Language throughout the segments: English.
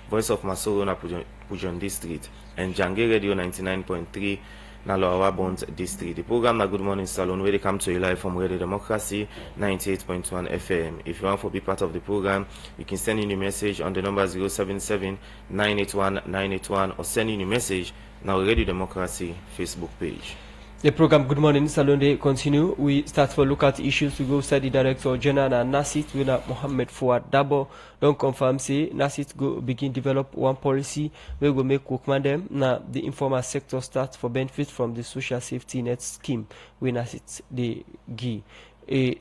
Voice of Masoro na Pujon District, and Jange Radio 99.3 na Loawa Bonds District. The program na Good Morning Salon, where they come to you live from Radio Democracy 98.1 FM. If you want to be part of the program, you can send in a message on the number 077-981-981 or send in a message now Radio Democracy Facebook page. The program Good Morning Salon they continue. We start for look at issues to go study director general and NASIT winner Mohammed Fouad Dabo don't confirm say NASIT go begin develop one policy where we make workman them now the informal sector start for benefit from the social safety net scheme we NASIT they give.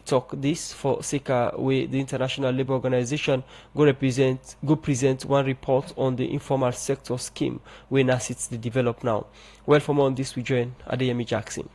Talk this for Seka where the International Labour Organization go present one report on the informal sector scheme where NASIT they develop now. Well, for more on this we join Adeyemi Jackson.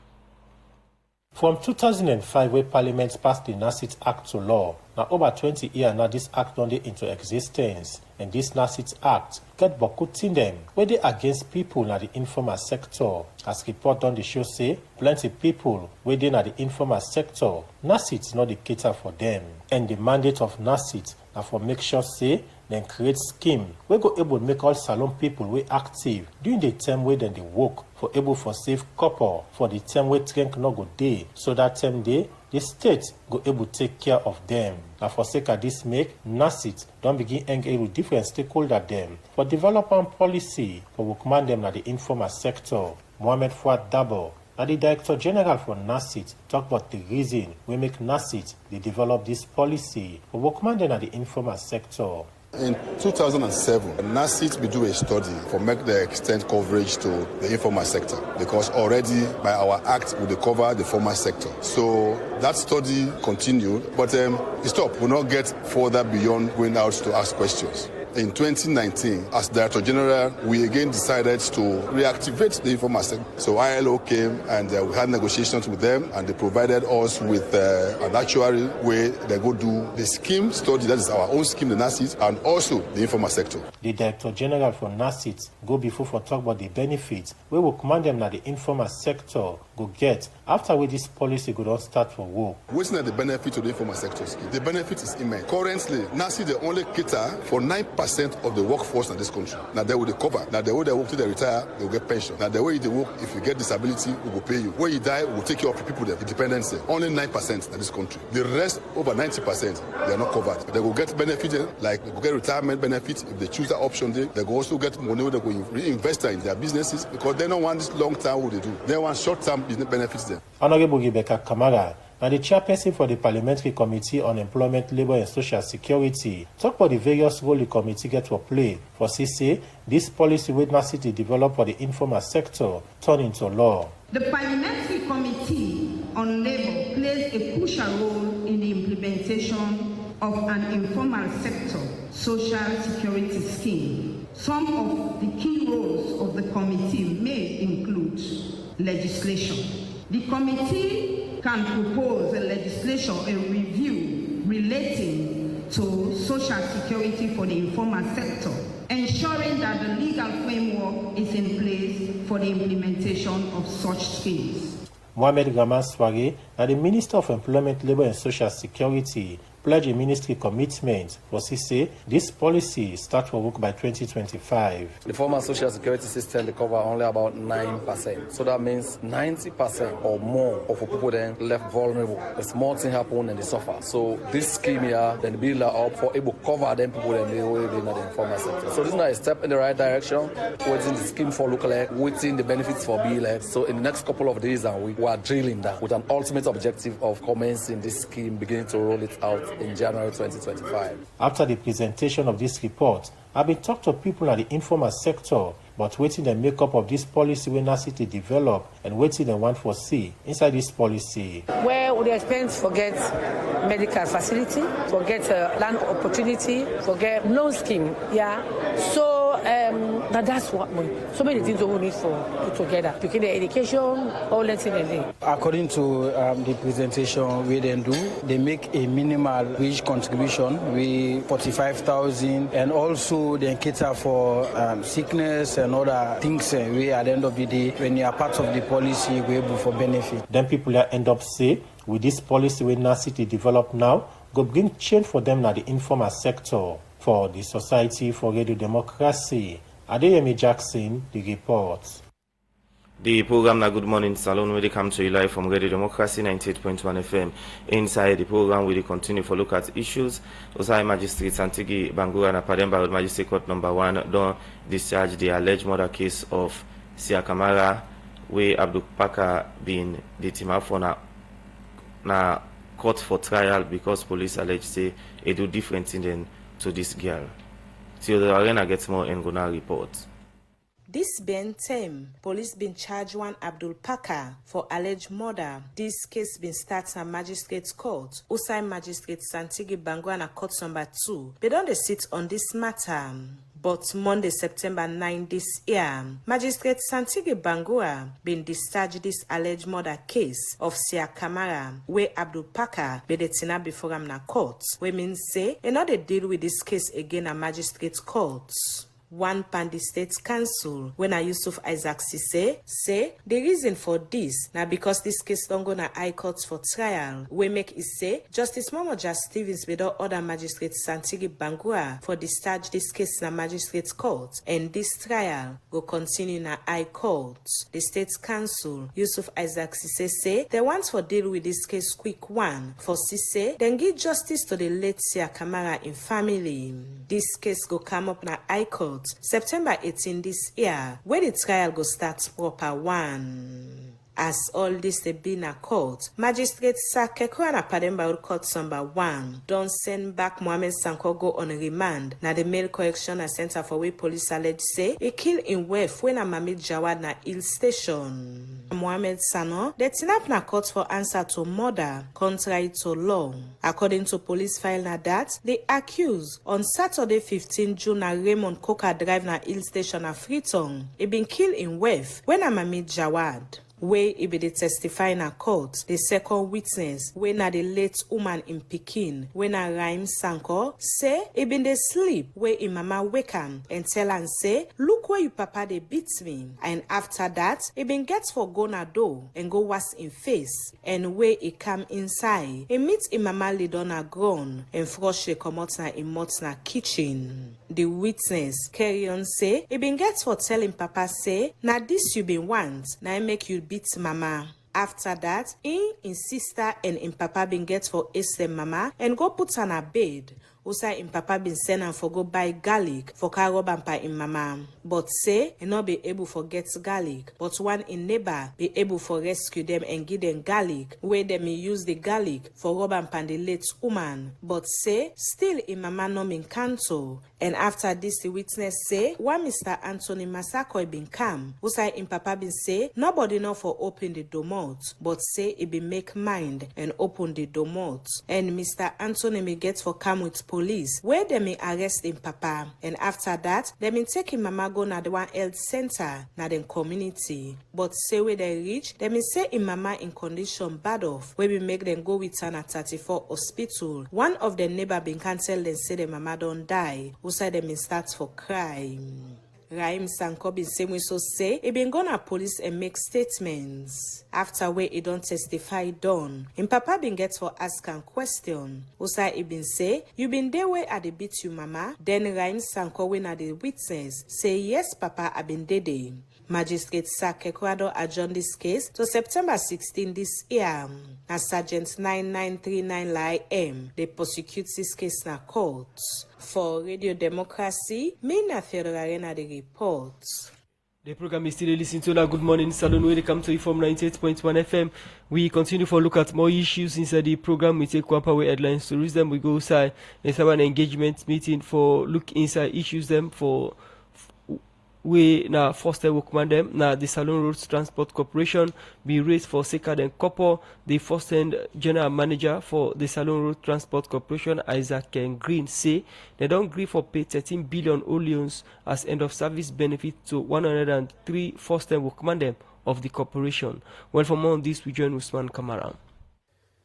From 2005, where Parliament passed the NASIT Act to law, now over 20 years now this Act don't into existence. And this NASIT Act get bokutin them where they against people in the informal sector. As report on the show say, plenty people where they in the informal sector, NASIT not the cater for them. And the mandate of NASIT now for make sure say, then create scheme we go able to make all salon people we active during the time where then they work for able for safe couple for the time where drink no go day so that time day the state go able to take care of them. Now for sake of this make NASIT don't begin engage with different stakeholders them for development policy for workman them at the informal sector. Mohammed Fouad Dabo, now the Director General for NASIT, talk about the reason we make NASIT they develop this policy for workman them at the informal sector. In 2007, NASIT will do a study for make the extent coverage to the informal sector because already by our act we cover the formal sector. So that study continued, but it stopped. We will not get further beyond going out to ask questions. In 2019, as Director General, we again decided to reactivate the informal sector. So ILO came and we had negotiations with them and they provided us with an actuary where they go do the scheme study, that is our own scheme, the NASIT, and also the informal sector. The Director General for NASIT go before for talk about the benefits we will command them that the informal sector go get after we this policy go don't start for work. What's not the benefit of the informal sector scheme? The benefit is immense. Currently, NASIT the only cater for 9% of the workforce in this country. Now they will cover. Now the way they work till they retire, they will get pension. Now the way they work, if you get disability, we will pay you. When you die, we will take care of the people there. The dependency. Only 9% in this country. The rest, over 90%, they are not covered. They will get benefits like they will get retirement benefits if they choose that option there. They will also get money they will reinvest in their businesses because they don't want this long term what they do. They want short term business benefits there. Honorable Rebecca Kamara, now the chairperson for the Parliamentary Committee on Employment, Labour and Social Security, talk about the various roles the committee get to play for CC, this policy with NASIT developed for the informal sector turn into law. The Parliamentary Committee on Labour plays a crucial role in the implementation of an informal sector social security scheme. Some of the key roles of the committee may include legislation. The committee can propose a legislation, a review relating to social security for the informal sector, ensuring that the legal framework is in place for the implementation of such schemes. Mohamed Gaman-Sware, the Minister of Employment, Labour and Social Security, pledge a ministry commitment for CC. This policy start for work by 2025. The former social security system, they cover only about 9%. So that means 90% or more of people then left vulnerable. A small thing happen and they suffer. So this scheme here, then build up for able to cover them people and they already in the informal sector. So this is not a step in the right direction. Waiting the scheme for local aid, waiting the benefits for BLX. So in the next couple of days and we are drilling that with an ultimate objective of commencing this scheme, beginning to roll it out in January 2025. After the presentation of this report, I've been talking to people in the informal sector, but waiting the makeup of this policy when NASIT develop and waiting the one for see inside this policy. Where would the expense forget medical facility, forget land opportunity, forget loan scheme, yeah. So that's what so many things we need for put together. To get the education, all that thing. According to the presentation we then do, they make a minimal wage contribution, we 45,000, and also they cater for sickness and other things. We at the end of the day, when you are part of the policy, we're able for benefit. Then people end up say, with this policy when NASIT develop now, go bring change for them now the informal sector. For the Society for Radio Democracy, Adeyemi Jackson, the report. The program na Good Morning Salon, where they come to you live from Radio Democracy 98.1 FM. Inside the program, we continue for look at issues. Osai Magistrate Santigi Bangura na Pademba Road Magistrate Court number 1 don't discharge the alleged murder case of Sia Kamara, where Abdul Paka been detained for na court for trial because police allege say they do different thing than to this girl. So the arena gets more in Guna report. This Ben Tem, police been charged one Abdul Paka for alleged murder. This case been started at Magistrates Court. Osai Magistrate Santigi Bangwana Court number 2. They don't sit on this matter. But Monday, September 9 this year, Magistrate Santigi Bangura been discharged this alleged murder case of Sia Kamara, where Abdul Paka be detained before him na court. We mean say, another deal with this case again at Magistrate Court. One Pandi State Council, when Yusuf Isaac Sise, say the reason for this now because this case don't go na High Court for trial. We make it say Justice Momoja Stevens without other magistrate Santigi Bangura for discharge this case na Magistrate Court, and this trial will continue na High Court. The State Council, Yusuf Isaac Sise say they want for deal with this case quick one. For Sise, then give justice to the late Sia Kamara in family. This case go come up na High Court September 18 this year, where the trial go start proper one. As all this they been a court, Magistrate Sakeko and Pademba Court number 1 don't send back Mohamed Sanko go on remand. Na the Male Correctional Center for where police allege say he kill in wife when a Mamid Jawad na Hill Station. Mohamed Sano, they tinap na court for answer to murder, contrary to law. According to police file na that, the accused on Saturday 15 June na Raymond Coca Drive na Hill Station na Freetown, he been killed in wife when a Mamid Jawad. Where he be the testify in a court, the second witness, when na the late woman in Pekin, when a Rhyme Sanko, say he been the sleep where him mama wake him and tell and say, look where you papa they beat me. And after that, he been get for go na door and go wash in face. And where he come inside, he meet him mama lid on a ground and flush the come out na him mouth na kitchen. The witness carry on say, he been get for telling papa say, na this you been want, na make you beat mama. After that, in sister and in papa been get for ace them mama and go put on a bed. Usa in papa been send and for go buy garlic for Karo Bampa in mama. But say, he not be able for get garlic. But one in neighbor be able for rescue them and give them garlic. Where them use the garlic for rob and the late woman. But say, still in mama no mean cancel. And after this, the witness say, one Mr. Anthony Masako been come. Usa in papa been say, nobody know for open the domot. But say, he be make mind and open the domot. And Mr. Anthony may get for come with police, where they may arrest him papa. And after that, they may take him mama go na the one health center, na the community. But say where they reach, they may say him mama in condition bad off, where we make them go with her at 34 hospital. One of the neighbor been cancelled and say the mama don't die. Who said they may start for crime. Raim Sanko bin same way so say he been gonna police and make statements. After where he don't testify done, him papa been get for ask and question. Usa he been say, you been there where I beat you mama? Then Raim Sanko when at the witness say yes papa I been dead. Magistrate Sak Ecuador adjourned this case to September 16 this year. As Sergeant 9939 M, they prosecute this case na court. For Radio Democracy, Mina Theodorarena the report. The program is still listening to now. Good morning, Salon. Where they come to you from 98.1 FM. We continue for look at more issues inside the program. We take one power headlines to read them. We go inside and have an engagement meeting for look inside issues them for we na first time we command them na the Salon Roads Transport Corporation be raised for Seka and Couple. The first hand general manager for the Salon Road Transport Corporation, Isaac Green, say they don't agree for pay 13 billion loans as end of service benefit to 103 first time we command them of the corporation. Well, for more on this, we join Usman Kamara.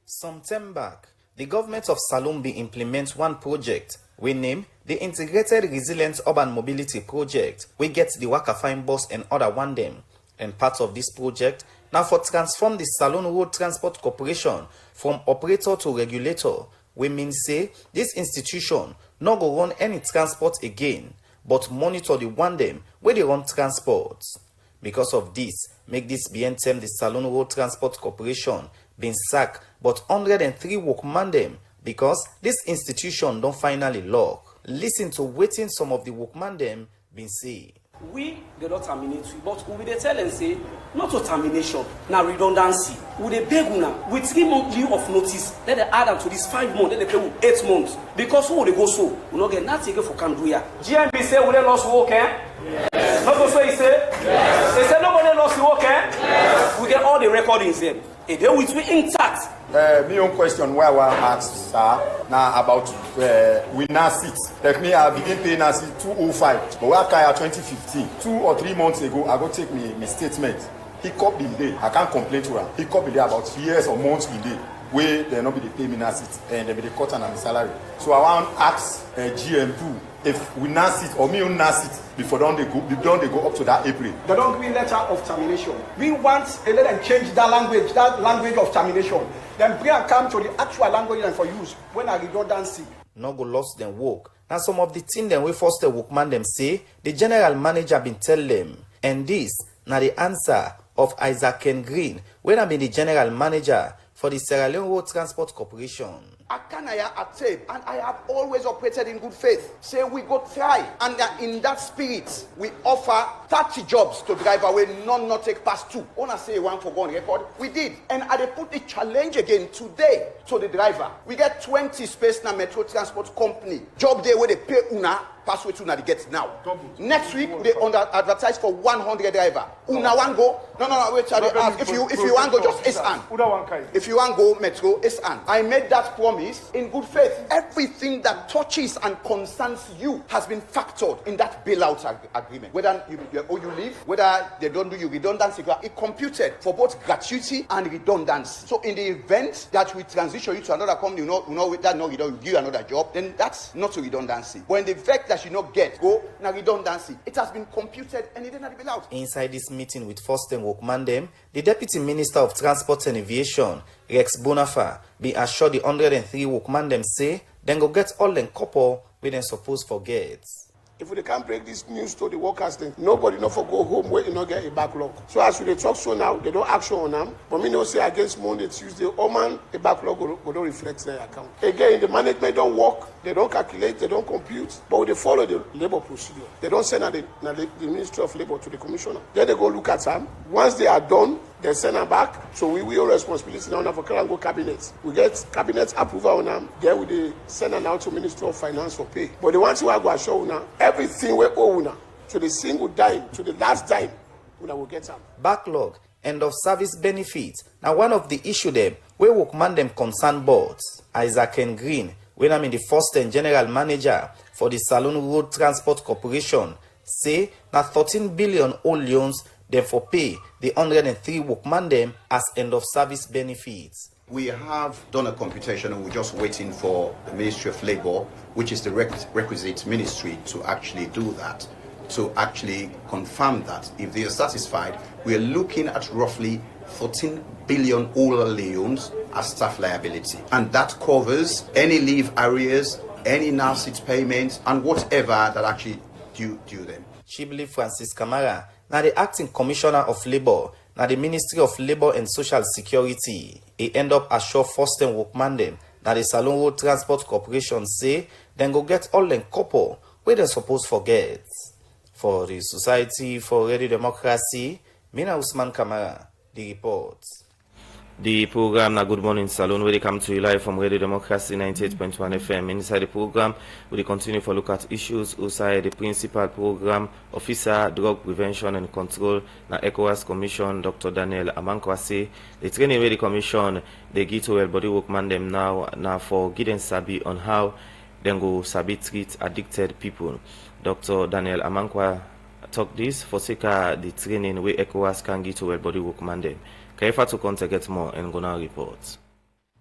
Some time back, the government of Salombe implements one project we name the Integrated Resilient Urban Mobility Project. We get the Wakafine bus and other one them. And part of this project now for transform the Salon Road Transport Corporation from operator to regulator. We mean say this institution no go run any transport again, but monitor the one dem wey dey run transport. Because of this, make this BNTM the Salone Road Transport Corporation been sack but 103 workman dem because this institution don finally lock. Listen to wetin some of the workman dem been say. We dey not terminate you, but we dey tell them say not to termination, na redundancy. We dey beg una with 3 months leave of notice. Let them add am to this 5 months. Let them pay with 8 months. Because who dey go so? We no get nothing again for Kanduya. GMB say we dey lost work, eh? Yes. Not go so he say. Yes. They say nobody lost work, eh? Yes. We get all the recordings there. They with me intact. Me own question where I want to ask sir now about we now sit. Like me, I begin paying now 205, but we are 2015. 2 or 3 months ago, I go take me statement. He copy the day. I can't complain to her. He copy the about years or months the day where they not be the pay me now sit and they be the cut and the salary. So I want to ask GM2 if we now sit or me on now sit before they go up to that April. They don't give me letter of termination. We want to let them change that language of termination. Then bring and come to the actual language and for use when I redundancy. No go lost them work. Now some of the thing them we force the workman them say the general manager been tell them, and this now the answer of Isaac Ken Green when I been the general manager for the Sierra Leone Road Transport Corporation. Akanaya at tape, and I have always operated in good faith. Say we go try, and in that spirit, we offer 30 jobs to driver where none not take past 2. Wanna say one for one record? We did, and I put the challenge again today to the driver. We get 20 space na Metro Transport Company job there where they pay una. Pass way to una get now. Next week they advertise for 100 driver. Una one go. No. Wait. If you want go, just S-an. If you want go Metro, S-an. I made that promise in good faith. Everything that touches and concerns you has been factored in that bailout agreement. Whether you leave, whether they don't do you redundancy, it computed for both gratuity and redundancy. So in the event that we transition you to another company, you give you another job, then that's not a redundancy. But in the fact that you not get go na redundancy, it has been computed and it did not be out. Inside this meeting with First and Workman dem, the Deputy Minister of Transport and Aviation, Rex Bonafa, be assured the 103 workman dem say then go get all them couple we then suppose forget. If we can't break this news to the workers, then nobody not for go home where you not get a backlog. So as we talk so now, they don't action on them. But me no say against Monday, Tuesday, oh man, the backlog will don't reflect their account. Again, the management don't work, they don't calculate, they don't compute, but they follow the labor procedure. They don't send the Ministry of Labor to the commissioner. Then they go look at them. Once they are done, they send them back. So we will responsibility now for go cabinet. We get cabinet approval on them. Then we send them out to Ministry of Finance for pay. But the ones who are going to show now, everything we owe now, to the single dime, to the last dime, we will get them. Backlog, end of service benefits. Now one of the issue them where workman them concern boards. Isaac Ken Green, when I'm in the first and general manager for the Salone Road Transport Corporation, say now 13 billion old loans therefore pay the 103 workman them as end of service benefits. We have done a computation and we're just waiting for the Ministry of Labor, which is the requisite ministry, to actually do that, to actually confirm that. If they are satisfied, we are looking at roughly 14 billion old loans as staff liability. And that covers any leave arrears, any NARSIT payments, and whatever that actually due them. Chibli Francis Camara, now the acting commissioner of labor, now the Ministry of Labor and Social Security, he end up assure first and workman them, now the Salone Road Transport Corporation say, then go get all them couple where they suppose forget. For the Society for Radio Democracy, Mina Usman Kamara, the report. The program na Good Morning Salone where they come to you live from Radio Democracy 98.1 FM. Inside the program, we continue to look at issues outside the principal program officer, drug prevention and control na ECOWAS Commission, Dr. Daniel Amankwase. The training where the commission they get to well body workman them now for guidance sabi on how then go sabi treat addicted people. Dr. Daniel Amankwa talk this for sake of the training where ECOWAS can get to well body workman them. Kaifa to contact get more and go now report.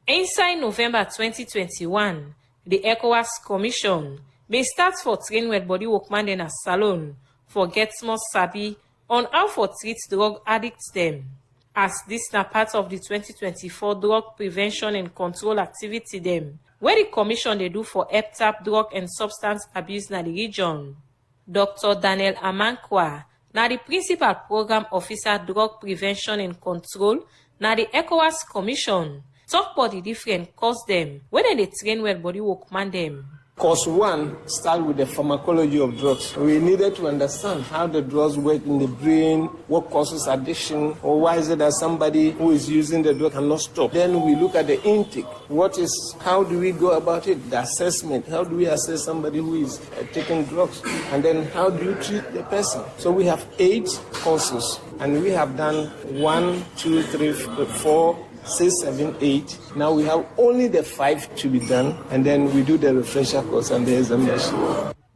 Inside November 2021, the ECOWAS Commission may start for train wet body workman in a salon for get more sabi on how for treat drug addicts them. as this na part of the 2024 drug prevention and control activity dem, where the commission dey do for EPTAP drug and substance abuse na the region. Dr. Daniel Amankwa na the principal program officer drug prevention and control na the ECOWAS commission, talk about the different cause dem wey dem dey train well body workman dem. Cause one start with the pharmacology of drugs. We needed to understand how the drugs work in the brain, what causes addiction, or why is it that somebody who is using the drug cannot stop. Then we look at the intake. How do we go about it? The assessment. How do we assess somebody who is taking drugs? And then how do you treat the person? So we have 8 courses, and we have done 1, 2, 3, 4, 6, 7, 8. Now we have only the 5 to be done, and then we do the refresher course and the examination.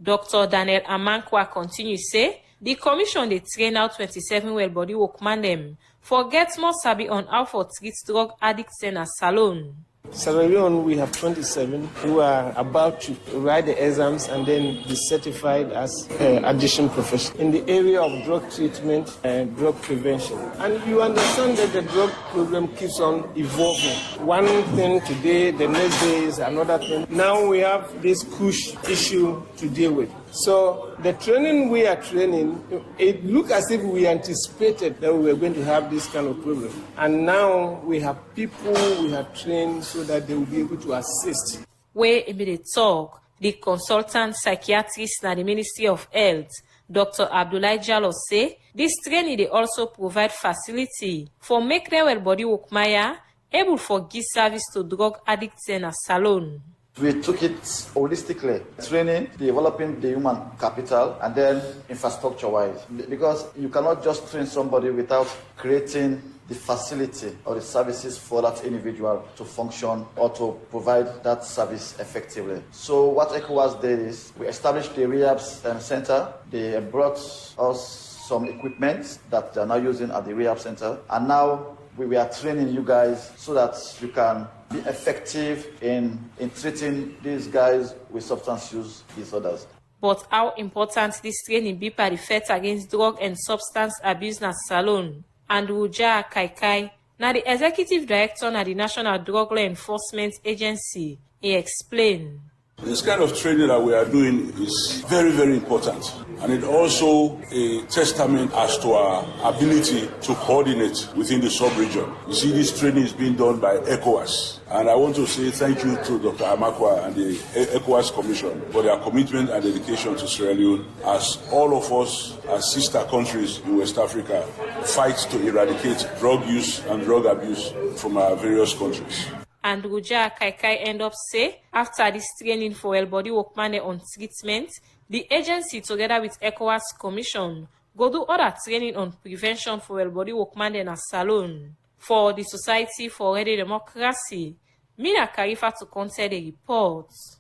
Dr. Daniel Amankwa continues say the commission dey train out 27 well body workman dem for get more sabi on how for treat drug addicts in a salon. Sierra Leone, we have 27 who are about to write the exams and then be certified as addiction professionals in the area of drug treatment and drug prevention. And you understand that the drug program keeps on evolving. One thing today, the next day is another thing. Now we have this push issue to deal with. So the training we are training, it looks as if we anticipated that we were going to have this kind of problem. And now we have people we have trained so that they will be able to assist. Where in the talk, the consultant psychiatrist na the Ministry of Health, Dr. Abdoulaye Jallo say, this training they also provide facility for make their well body workmaya able for give service to drug addicts in a salon. We took it holistically, training, developing the human capital, and then infrastructure-wise. Because you cannot just train somebody without creating the facility or the services for that individual to function or to provide that service effectively. So what ECOWAS did is we established the rehab center. They brought us some equipment that they are now using at the rehab center. And now we are training you guys so that you can be effective in treating these guys with substance use disorders. But how important this training be for the fight against drug and substance abuse na salon? And Uja Kaikai, na the executive director na the National Drug Law Enforcement Agency, he explained. This kind of training that we are doing is very, very important. And it's also a testament as to our ability to coordinate within the sub-region. You see, this training is being done by ECOWAS. And I want to say thank you to Dr. Amankwa and the ECOWAS Commission for their commitment and dedication to Sierra Leone as all of us, as sister countries in West Africa, fight to eradicate drug use and drug abuse from our various countries. And Ruja Kaikai end up say, after this training for well body workman on treatment, the agency together with ECOWAS Commission go do other training on prevention for well body workman in a salon. For the Society for Radio Democracy, Mina Karifa to consider the reports.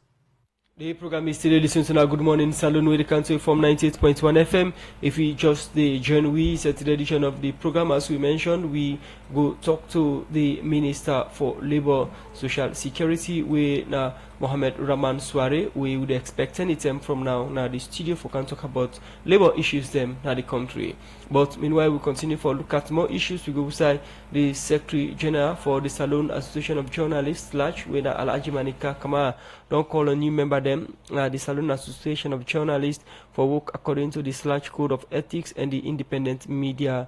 The program is still listening to our Good Morning Salon with the country from 98.1 FM. If we just join we Saturday edition of the program, as we mentioned, we go talk to the Minister for Labour, Social Security, we na Mohamed Rahman Suare. We would expect any time from now the studio for can talk about labour issues them na the country. But meanwhile, we continue for look at more issues. We go beside the Secretary General for the Salon Association of Journalists, / with Alhaji Manika Kama don't call a new member them the Salon Association of Journalists for work according to the / Code of Ethics and the Independent Media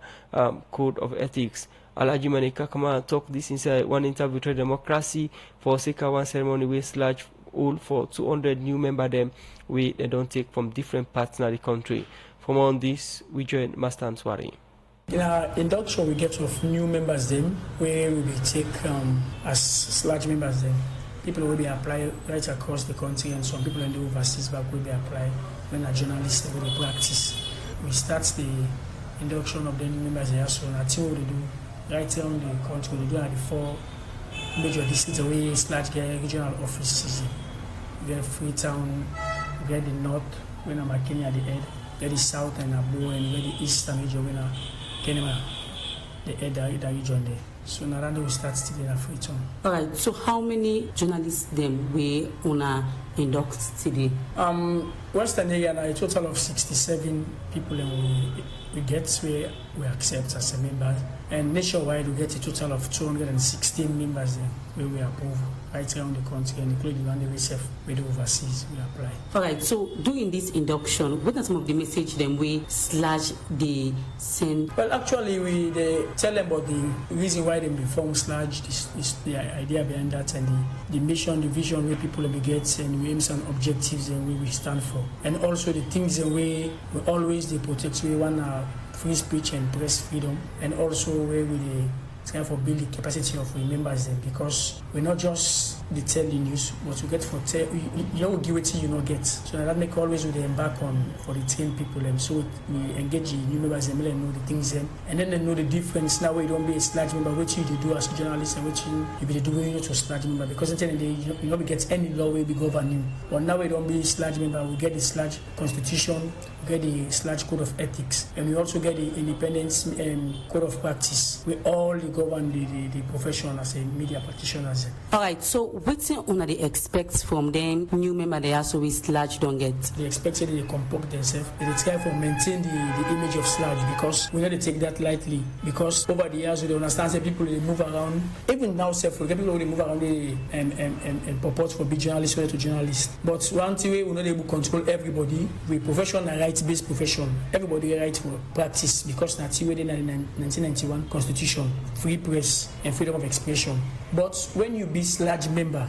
Code of Ethics. Alhaji Manika Kama talk this inside one interview with Democracy for Seka one ceremony with / all for 200 new member them we they don't take from different parts of the country. From on this, we join Master Answari. In our induction, we get of new members them where we will take as large members them. People will be applied right across the country, and some people in the overseas back will be applied when a journalist will practice. We start the induction of the new members here, so I think what we do right around the country, we do at the 4 major districts away / regional offices. We get Freetown, we get the north, when I'm at Kenya at the head, get the south and Abo, and we get the eastern region when I'm Kenya, the head that region there. So now we start still in Freetown. Alright, so how many journalists them we on induct today? Western area, a total of 67 people we get where we accept as a member, and nationwide we get a total of 216 members where we approve right around the country, and including one we serve with the overseas we apply. All right, so during this induction, what are some of the message them we slash they send? Well, actually they tell them about the reason why they form slash, this the idea behind that, and the mission, the vision where people will get, and aims and objectives and where we stand for, and also the things and way we always they protect. We want free speech and press freedom, and also where we try for build the capacity of we members them, because we're not just the tell the news, but we get for tell you don't give it till you not get. So that make always we embark on for the train people them. So we engage the new members them, let them know the things them, and then they know the difference. Now we don't be a sludge member, which you do as a journalist, and which you be doing to a sludge member, because at the end of the day you don't get any law will be governing. But now we don't be a sludge member, we get the sludge constitution, we get the sludge code of ethics, and we also get the independence code of practice. We all govern the profession as a media practitioners. All right, so what's una they expect from them new member they also with sludge don't get? They expect that they comport themselves, they try to maintain the image of sludge, because we know they take that lightly, because over the years we understand that people they move around, even now self we get people they move around and purport for big journalists to journalists. But one thing we know they will control everybody. We profession a rights-based profession. Everybody right for practice, because that's where the 1991 Constitution, free press and freedom of expression. But when you be sludge member,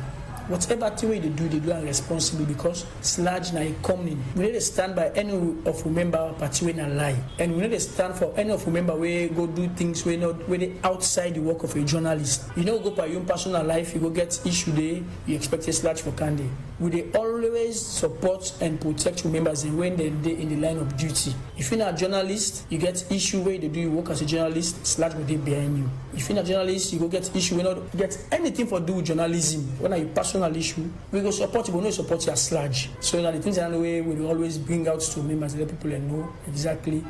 whatever thing they do irresponsibly, because sludge na coming. We need to stand by any of member party when a lie, and we need to stand for any of member where go do things where they outside the work of a journalist. You know, go by your own personal life, you go get issue there, you expect a sludge for candy. We they always support and protect your members when they're in the line of duty. If you're not a journalist, you get issue where they do your work as a journalist, sludge will be behind you. If you're not a journalist, you go get issue when not get anything for do with journalism. When are you personal issue, we go support you, but no support your sludge. So the things that way we will always bring out to members, let people know exactly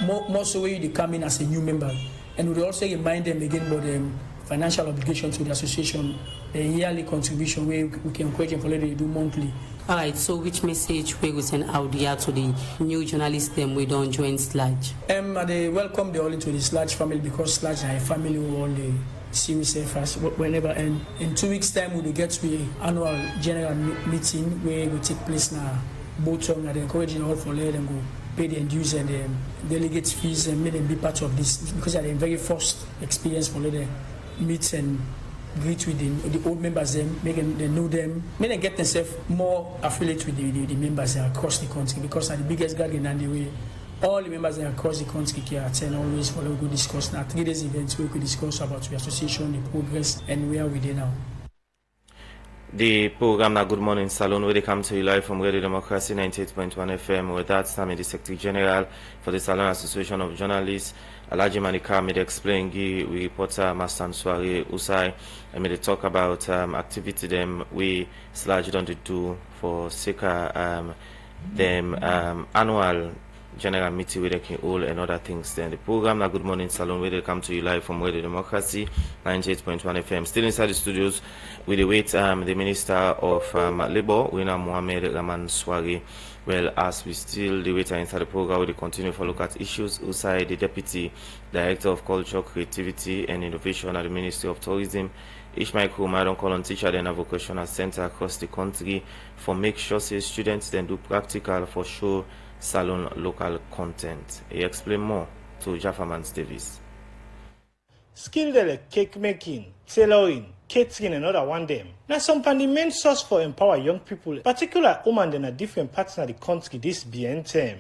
more so where they come in as a new member, and we will also remind them again about the financial obligation to the association, the yearly contribution where we can encourage them for let they do monthly. All right, so which message we will send out there to the new journalists them we don't join sludge? They welcome the all into the sludge family, because sludge is a family who all the see we say first whenever, and in 2 weeks time we will get to the annual general meeting where we take place now Boton, and encouraging all for let them go pay the dues and delegate fees and make them be part of this, because they are the very first experience for let them meet and greet with the old members, them make them they know them, make them get themselves more affiliated with the members across the country, because are the biggest gathering and the way all the members across the country can attend always for a good discuss. Now 3 days events we could discuss about the association, the progress, and where we are now. The program na Good Morning Salon, where they come to you live from Radio Democracy 98.1 FM. With that, I'm the Secretary General for the Salon Association of Journalists. Alaji Manika made explain we reporter Master Swari Usai, and made talk about activity them we sludge don't do for Sika them annual general meeting where they can all and other things. Then the program na Good Morning Salon, where they come to you live from Radio Democracy 98.1 FM. Still inside the studios we wait the Minister of Labour, Wina Mohamed Raman Swari. Well, as we still the wait inside the program, we continue to look at issues. Usai, the Deputy Director of Culture, Creativity and Innovation at the Ministry of Tourism, Ishmael Kuma, don't call on teacher then have vocational center across the country for make sure say students then do practical for show salon local content. He explain more to Jafferman Davis. Skill like cake making, tailoring, catering and other one them. Now some the main source for empower young people, particularly women in a different parts of the country this BN term.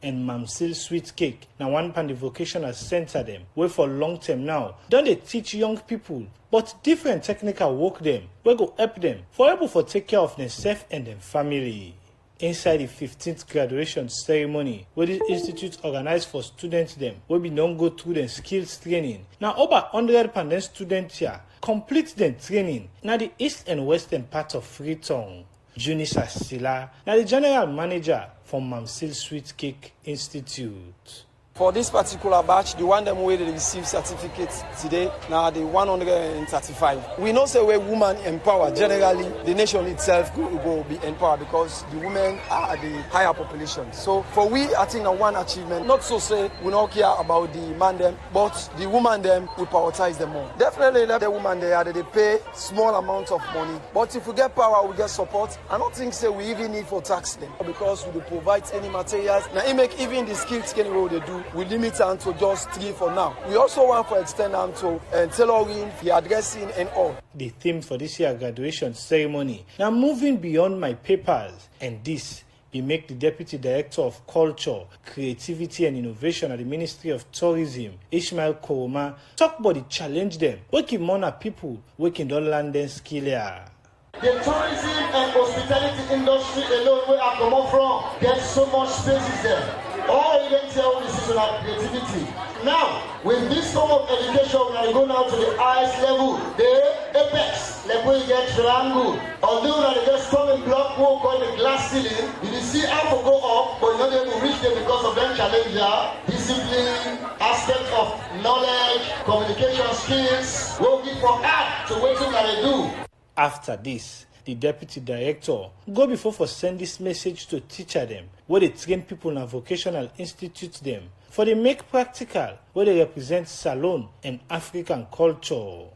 And Mamsil Sweet Cake, now one pan the vocational center them, where for long term now. Don't they teach young people, but different technical work them, we go help them, for able to take care of themselves and their family. Inside the 15th graduation ceremony, where this institute organized for students them, will be don't go through the skills training. Now over 100 students here complete the training. Now the east and western part of Freetown. Junisa Sila, now the general manager from Mamsil Sweet Cake Institute. For this particular batch, the one them way they receive certificates today, now the 135. We know say where women empower, generally the nation itself will be empowered because the women are the higher population. So for we, I think one achievement, not so say we don't care about the man them, but the woman them, we prioritize them more. Definitely let the woman there, they pay small amount of money. But if we get power, we get support. I don't think say we even need for tax them because we provide any materials. Now it make even the skills can what they do. We limit them to just 3 for now. We also want to extend them to tailoring, the addressing and all. The theme for this year's graduation ceremony. Now moving beyond my papers, and this he make the Deputy Director of Culture, Creativity and Innovation at the Ministry of Tourism, Ishmael Koroma, talk about the challenge them, working more on people working on land and skill here. The tourism and hospitality industry alone where I come from gets so much spaces there. All you can tell this is about creativity. Now, with this form of education, we are going now to the highest level, the apex, like where you get triangle. Although now they just come and block walk on the glass ceiling, you will see how to go up, but you're not able to reach them because of that challenge here. Discipline, aspect of knowledge, communication skills, will give for art to what they do. After this, the Deputy Director go before for send this message to teacher them, where they train people in a vocational institute them, for they make practical, where they represent Salone and African culture.